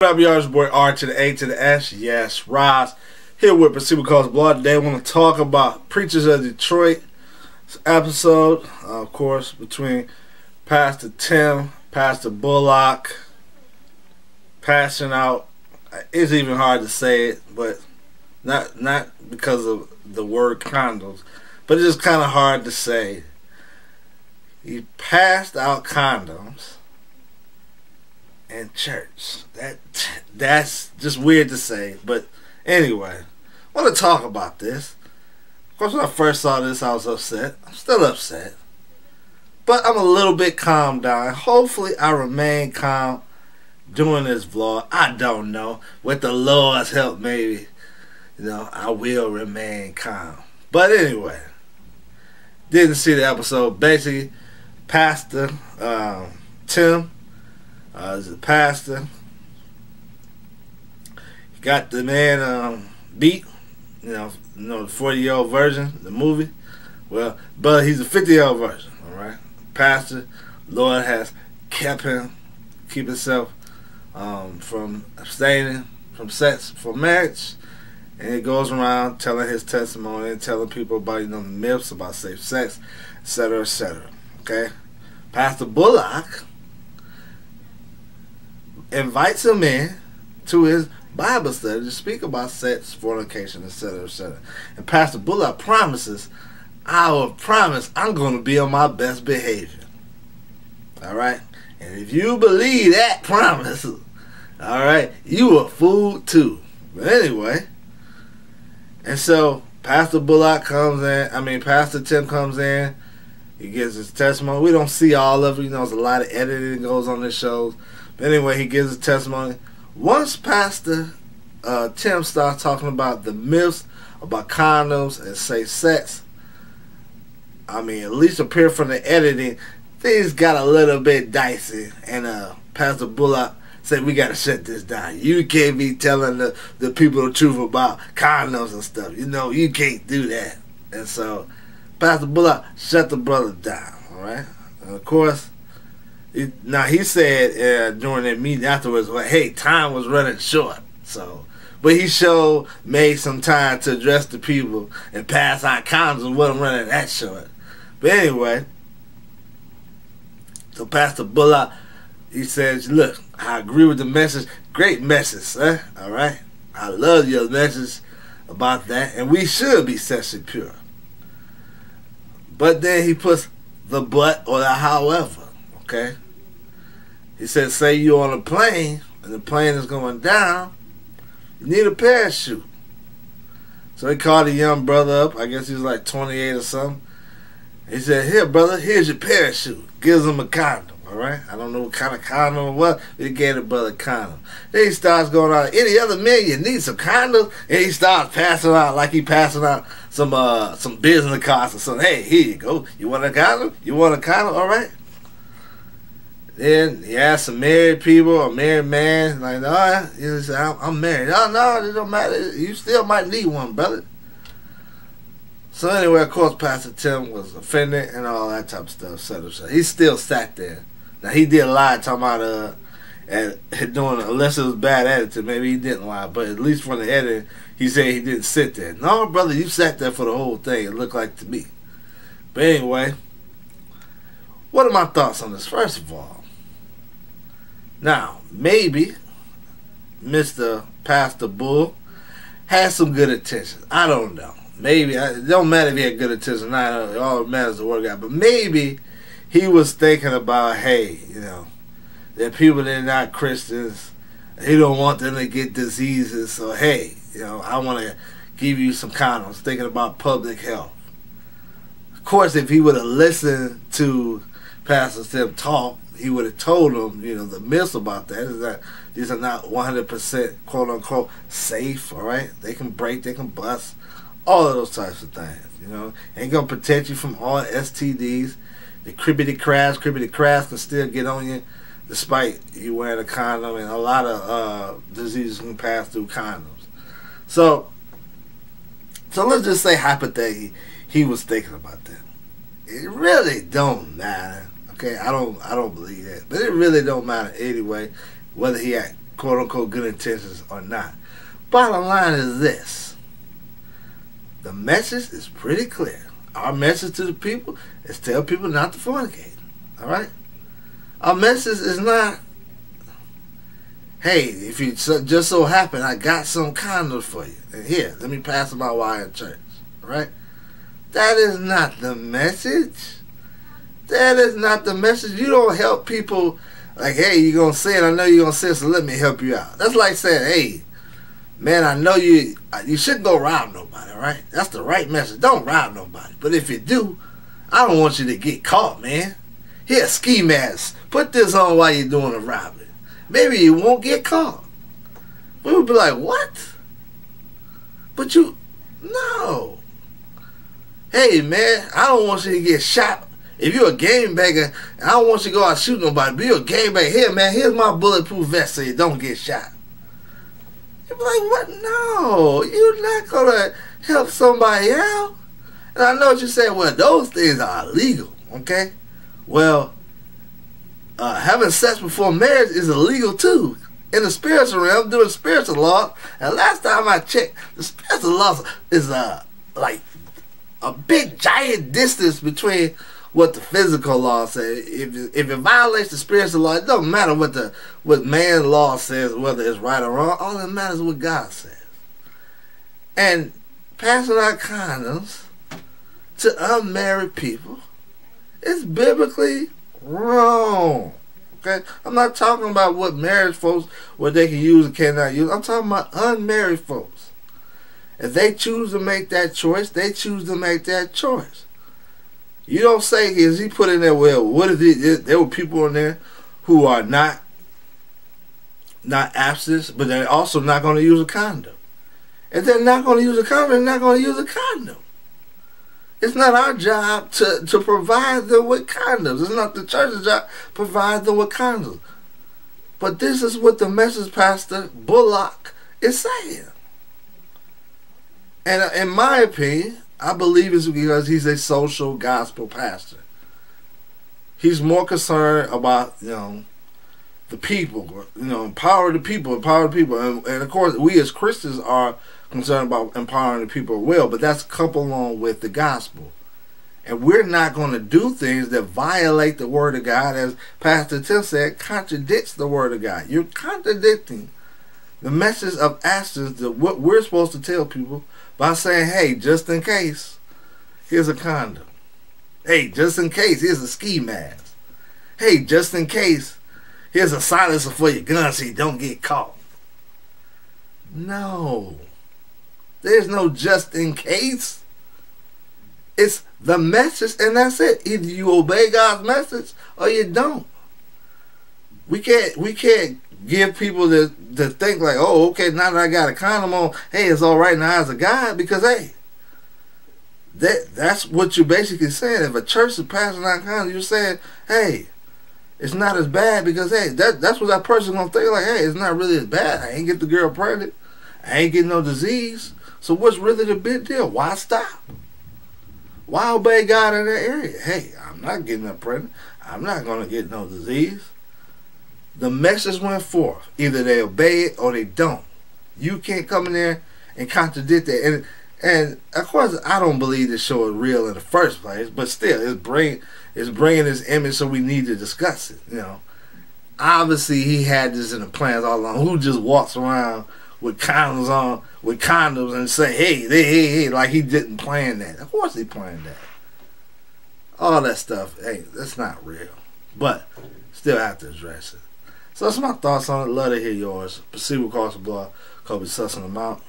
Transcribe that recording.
What up, y'all? It's your boy R to the A to the S. Yes, Roz. Here with Pastor Bullock. Today I want to talk about Preachers of Detroit episode, of course, between Pastor Tim, Pastor Bullock, passing out. It's even hard to say it, but not because of the word condoms, but it's just kind of hard to say. He passed out condoms in church. That's just weird to say, but anyway, I want to talk about this. Of course, when I first saw this, I was upset. I'm still upset, but I'm a little bit calmed down. Hopefully, I remain calm doing this vlog. I don't know. With the Lord's help, maybe, I will remain calm. But anyway, didn't see the episode. Basically, Pastor Tim is a pastor. He got the man beat, the 40-year-old version, the movie. Well, but he's a 50-year-old version, alright? Pastor, Lord has keep himself from abstaining from sex for marriage. And he goes around telling his testimony and telling people about, the myths about safe sex, etc., etc. Okay? Pastor Bullock invites him in to his Bible study to speak about sex, fornication, etc., etc. And Pastor Bullock promises, I will promise I'm going to be on my best behavior. Alright? And if you believe that promise, alright, you a fool too. But anyway, and so Pastor Bullock comes in, Pastor Tim comes in, he gives his testimony. We don't see all of it, there's a lot of editing that goes on this show. But anyway, he gives his testimony. Once Pastor Tim starts talking about the myths about condoms and safe sex, at least appear from the editing, things got a little bit dicey. And Pastor Bullock said, we got to shut this down. You can't be telling the people the truth about condoms and stuff. You can't do that. And so Pastor Bullock shut the brother down, alright? And of course, he said during that meeting afterwards, well, hey, time was running short. But he made some time to address the people and pass out condoms and wasn't running that short. But anyway, so Pastor Bullock, he says, look, I agree with the message. Great message, all right? I love your message about that, and we should be sexually pure. But then he puts the but or the however, okay? He said, say you're on a plane and the plane is going down, you need a parachute. So he called a young brother up, I guess he was like 28 or something. He said, here brother, here's your parachute. Gives him a condom, alright? I don't know what kind of condom it was, but he gave the brother a condom. Then he starts going out, any other men, you need some condoms? And he starts passing out like he passing out some business cards or something. Hey, here you go. You want a condom? You want a condom? Alright? Then he asked some married people, a married man, like, no, he said, I'm married. Oh, no, it don't matter. You still might need one, brother. So anyway, of course, Pastor Tim was offended and all that type of stuff, etc. He still sat there. Now, he did lie talking about doing, unless it was bad editing, maybe he didn't lie, but at least from the editing, he said he didn't sit there. No, brother, you sat there for the whole thing, it looked like to me. But anyway, what are my thoughts on this? First of all, now, maybe Mr. Pastor Bull has some good intentions. I don't know. Maybe. It don't matter if he had good intentions or not. All it matters is the work out. But maybe he was thinking about, hey, that people that are not Christians, he don't want them to get diseases. So, hey, I want to give you some condoms. Thinking about public health. Of course, if he would have listened to Pastor Tim talk, he would have told them, the myths about that is that these are not 100% quote-unquote safe, all right? They can break, they can bust, all of those types of things, Ain't going to protect you from all STDs. The cribbity crabs can still get on you despite you wearing a condom, and a lot of diseases can pass through condoms. So let's just say hypothetically he was thinking about that. It really don't matter. Okay, I don't believe that, but it really don't matter anyway whether he had quote unquote good intentions or not. Bottom line is this. The message is pretty clear. Our message to the people is tell people not to fornicate. Alright? Our message is not, hey, if you just so happen, I got some condoms for you. And here, let me pass them out while I'm in church. Alright? That is not the message. That is not the message. You don't help people like, hey, you're going to sin. I know you're going to sin, so let me help you out. That's like saying, hey, man, I know you shouldn't go rob nobody, all right? That's the right message. Don't rob nobody. But if you do, I don't want you to get caught, man. Here, ski mask. Put this on while you're doing a robbery. Maybe you won't get caught. We would be like, what? But you, no. Hey, man, I don't want you to get shot. If you're a gangbanger, I don't want you to go out shoot nobody, but you're a gangbanger. Here, man, here's my bulletproof vest so you don't get shot. You're like, what? No, you're not going to help somebody out. And I know what you said, well, those things are illegal, okay? Well, having sex before marriage is illegal too. In the spiritual realm, doing spiritual law. And last time I checked, the spiritual law is like a big giant distance between what the physical law says. If it violates the spiritual law, it doesn't matter what man's law says, whether it's right or wrong. All that matters is what God says. And passing out condoms to unmarried people is biblically wrong. Okay? I'm not talking about what married folks, what they can use and cannot use. I'm talking about unmarried folks. If they choose to make that choice, they choose to make that choice. You don't say, is he put in there, well, what if there were people in there who are not abstinent, but they're also not going to use a condom. If they're not going to use a condom, they're not going to use a condom. It's not our job to provide them with condoms. It's not the church's job to provide them with condoms. But this is what the message Pastor Bullock is saying. And in my opinion, I believe it's because he's a social gospel pastor. He's more concerned about, the people, empower the people. And of course, we as Christians are concerned about empowering the people well, but that's coupled along with the gospel. And we're not going to do things that violate the word of God, as Pastor Tim said, contradicts the word of God. You're contradicting the message of abstinence, what we're supposed to tell people, by saying, hey, just in case, here's a condom. Hey, just in case, here's a ski mask. Hey, just in case, here's a silencer for your gun so you don't get caught. No. There's no just in case. It's the message, and that's it. Either you obey God's message or you don't. We can't give people to think like, oh, okay, now that I got a condom on, hey, it's all right now as a guy, because hey, that's what you're basically saying. If a church is passing out condoms, you're saying, hey, it's not as bad, because hey, that's what that person's gonna think, like, hey, it's not really as bad. I ain't get the girl pregnant. I ain't getting no disease. So what's really the big deal? Why stop? Why obey God in that area? Hey, I'm not getting her pregnant. I'm not gonna get no disease. The message went forth. Either they obey it or they don't. You can't come in there and contradict that. And of course, I don't believe this show is real in the first place, but still, it's bringing this image, so we need to discuss it. Obviously, he had this in the plans all along. Who just walks around with condoms on, with condoms, and say, hey, like he didn't plan that. Of course, he planned that. All that stuff, hey, that's not real. But still have to address it. So that's my thoughts on it. Love to hear yours. Proceed with Pastor Bullock. Kobe sussing them out.